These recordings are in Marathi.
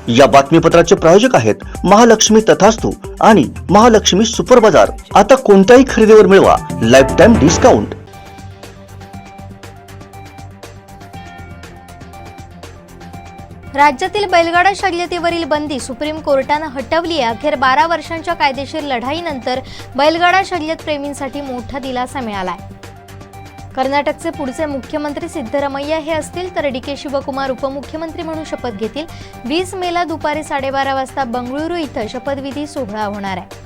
या बातमीपत्राचे प्रायोजक आहेत महालक्ष्मी तथास्तु आणि महालक्ष्मी सुपर बाजार। आता कोणत्याही खरेदीवर मिळवा लाइफ टाइम डिस्काउंट। राज्यातील बैलगाडा शर्यतीवरील बंदी सुप्रीम कोर्टाने हटवली आहे। अखेर 12 वर्षांच्या कायदेशीर लढाईनंतर बैलगाडा शर्यत प्रेमींसाठी मोठा दिलासा मिळालाय। कर्नाटकचे पुढचे मुख्यमंत्री सिद्धरामय्या हे असतील तर डी.के. शिवकुमार उपमुख्यमंत्री म्हणून शपथ घेतील। 20 मेला दुपारी 12:30 वाजता बंगळुरू इथं शपथविधी सोहळा होणार आहे।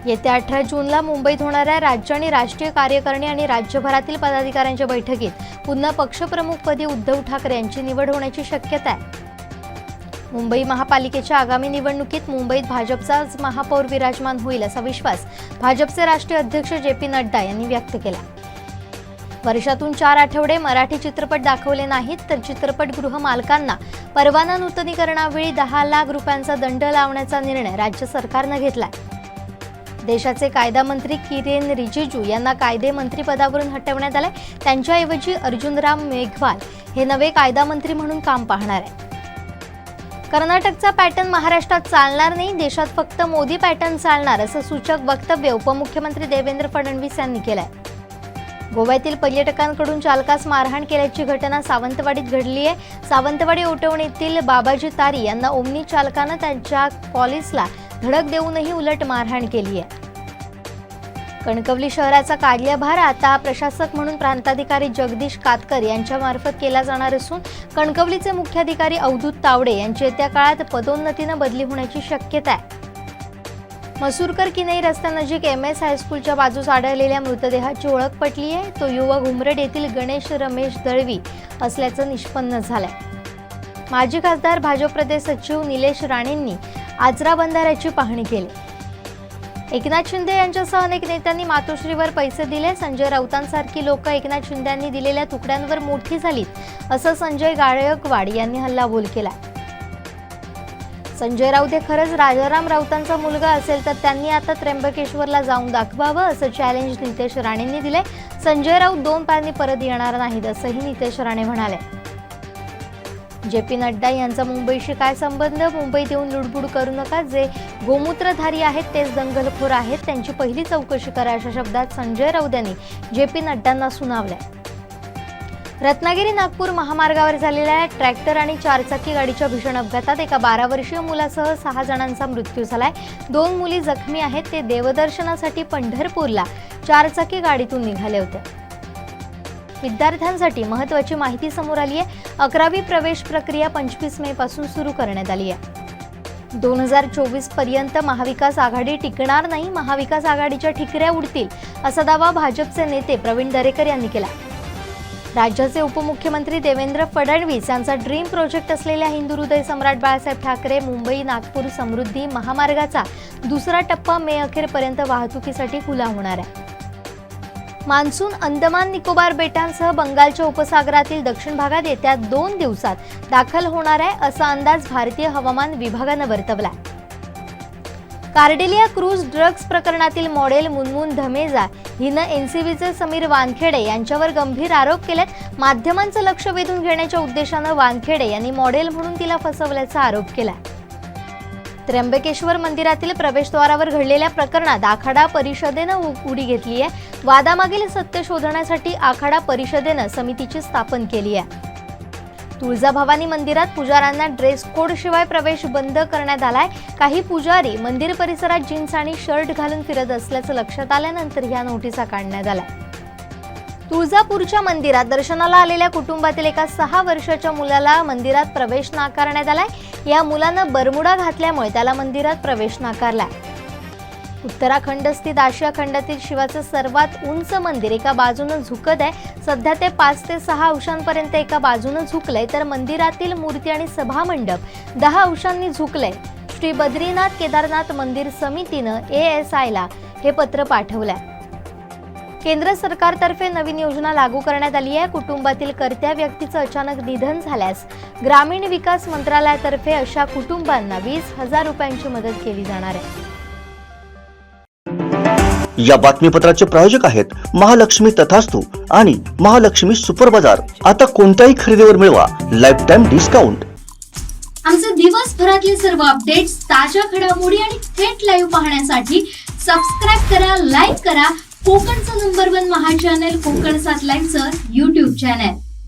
येत्या 18 जूनला मुंबईत होणाऱ्या राज्य आणि राष्ट्रीय कार्यकारिणी आणि राज्यभरातील पदाधिकाऱ्यांच्या बैठकीत पुन्हा पक्षप्रमुखपदी उद्धव ठाकरे यांची निवड होण्याची शक्यता आहे। मुंबई महापालिकेच्या आगामी निवडणुकीत मुंबईत भाजपचाच महापौर विराजमान होईल असा विश्वास भाजपचे राष्ट्रीय अध्यक्ष जे.पी. नड्डा यांनी व्यक्त केला। वर्षातून 4 आठवडे मराठी चित्रपट दाखवले नाहीत तर चित्रपटगृह मालकांना परवाना नूतनीकरणावेळी 10 लाख रुपयांचा दंड लावण्याचा निर्णय राज्य सरकारने घेतलाय। देशाचे कायदा मंत्री किरेन रिजिजू यांना कायदे मंत्रिपदावरून हटवण्यात आले। त्यांच्याऐवजी अर्जुनराम मेघवाल हे नवे कायदा मंत्री म्हणून काम पाहणार आहेत। कर्नाटकचा पॅटर्न महाराष्ट्रात चालणार नाही, देशात फक्त मोदी पॅटर्न चालणार असं सूचक वक्तव्य उपमुख्यमंत्री देवेंद्र फडणवीस यांनी केलंय। गोव्यातील पर्यटकांकडून चालकास मारहाण केल्याची घटना सावंतवाडीत घडली आहे। सावंतवाडी ओटवणीतील बाबाजी तारी यांना ओमनी चालकानं त्यांच्या पॉलिसला धडक देऊनही उलट मारहाण केली आहे। कणकवली शहराचा कार्यभार आता प्रशासक म्हणून प्रांताधिकारी जगदीश कातकर यांच्यामार्फत केला जाणार असून कणकवलीचे मुख्याधिकारी अवधूत तावडे यांची येत्या काळात पदोन्नतीने बदली होण्याची शक्यता आहे। मसूरकर किनई रस्त्यानजीक MS हायस्कूलच्या बाजूस आढळलेल्या मृतदेहाची ओळख पटली आहे। तो युवक उमरड येथील गणेश रमेश दळवी असल्याचं निष्पन्न झालंय। माजी खासदार भाजप प्रदेश सचिव निलेश राणेंनी आजरा बंधाऱ्याची पाहणी केली। एकनाथ शिंदे यांच्यासह अनेक नेत्यांनी मातोश्रीवर पैसे दिले। संजय राऊतांसारखी लोक एकनाथ शिंदेंनी दिलेल्या तुकड्यांवर मोठी झालीत असं संजय गायकवाड यांनी हल्लाबोल केला। संजय राऊत हे खरंच राजाराम राऊतांचा मुलगा असेल तर त्यांनी आता त्र्यंबकेश्वरला जाऊन दाखवावं असं चॅलेंज नितेश राणेंनी दिले। संजय राऊत 2 पायांनी परत येणार नाहीत असंही नितेश राणे म्हणाले। जे.पी. नड्डा यांचा मुंबईशी काय संबंध? मुंबईत येऊन लुडबुड करू नका, जे गोमूत्रधारी आहेत तेच दंगलखोर आहेत, त्यांची पहिली चौकशी करा अशा शब्दात संजय राऊत यांनी जे.पी. नड्डांना सुनावले। रत्नागिरी नागपूर महामार्गावर झालेल्या ट्रॅक्टर आणि 4चाकी गाडीच्या भीषण अपघातात एका 12 वर्षीय मुलासह 6 जणांचा मृत्यू झालाय। 2 मुली जखमी आहेत। ते देवदर्शनासाठी पंढरपूरला 4चाकी गाडीतून निघाले होते। विद्यार्थ्यांसाठी महत्त्वाची माहिती समोर आली आहे। 11वी प्रवेश प्रक्रिया 25 मे पासून सुरू करण्यात आली आहे। 2024 पर्यंत महाविकास आघाडी टिकणार नाही, महाविकास आघाडीच्या ठिकऱ्या उडतील असा दावा भाजपचे नेते प्रवीण दरेकर यांनी केला। राज्याचे उपमुख्यमंत्री देवेंद्र फडणवीस यांचा ड्रीम प्रोजेक्ट असलेल्या हिंदू हृदय सम्राट बाळासाहेब ठाकरे मुंबई नागपूर समृद्धी महामार्गाचा दुसरा टप्पा मे अखेरपर्यंत वाहतुकीसाठी खुला होणार आहे। मान्सून अंदमान निकोबार बेटांसह बंगालच्या उपसागरातील दक्षिण भागात येत्या 2 दिवसात दाखल होणार आहे असा अंदाज भारतीय हवामान विभागाने वर्तवला आहे। कार्डेलिया क्रूज ड्रग्ज प्रकरणातील मॉडेल मुनमुन धमेजा हिनं एनसीबीचे समीर वानखेडे यांच्यावर गंभीर आरोप केलेत। माध्यमांचं लक्ष वेधून घेण्याच्या उद्देशानं वानखेडे यांनी मॉडेल म्हणून तिला फसवल्याचा आरोप केला। त्र्यंबकेश्वर मंदिरातील प्रवेशद्वारावर घडलेल्या प्रकरणात आखाडा परिषदेनं उडी घेतली आहे। वादामागील सत्य शोधण्यासाठी आखाडा परिषदेनं समितीची स्थापन केली आहे। तुळजाभवानी मंदिरात पुजाऱ्यांना ड्रेस कोड शिवाय प्रवेश बंद करण्यात आलाय। काही पुजारी मंदिर परिसरात जीन्स आणि शर्ट घालून फिरत असल्याचं लक्षात आल्यानंतर या नोटिसा काढण्यात आल्या। तुळजापूरच्या मंदिरात दर्शनाला आलेल्या कुटुंबातील एका 6 वर्षाच्या मुलाला मंदिरात प्रवेश नाकारण्यात आलाय। या मुलानं बरमुडा घातल्यामुळे त्याला मंदिरात प्रवेश नाकारलाय। उत्तराखंड स्थित आशिया खंडातील शिवाचं सर्वात उंच मंदिर एका बाजूने झुकत आहे। सध्या ते 5 ते 6 अंशांपर्यंत एका बाजूने झुकलंय तर मंदिरातील मूर्ती आणि सभामंडप 10 अंशांनी झुकलंय। श्री बद्रीनाथ केदारनाथ मंदिर समितीनं ASIला हे पत्र पाठवलंय। केंद्र सरकारतर्फे नवीन योजना लागू करण्यात आली आहे। कुटुंबातील कर्त्या व्यक्तीचं अचानक निधन झाल्यास ग्रामीण विकास मंत्रालयातर्फे अशा कुटुंबांना 20,000 रुपयांची मदत केली जाणार आहे। या बातमीपत्राचे प्रायोजक आहेत महालक्ष्मी तथास्तु आणि महालक्ष्मी सुपर बाजार। आता कोणत्याही खरेदीवर मिळवा लाइफ टाइम डिस्काउंट। आमचे दिवसभरातले सर्व अपडेट्स, ताज्या घडामोडी आणि थेट लाईव्ह पाहण्यासाठी सबस्क्राईब करा, लाईक करा कोकणचं नंबर 1 महा चॅनल कोकण 7 लाईव्हचं YouTube चॅनल.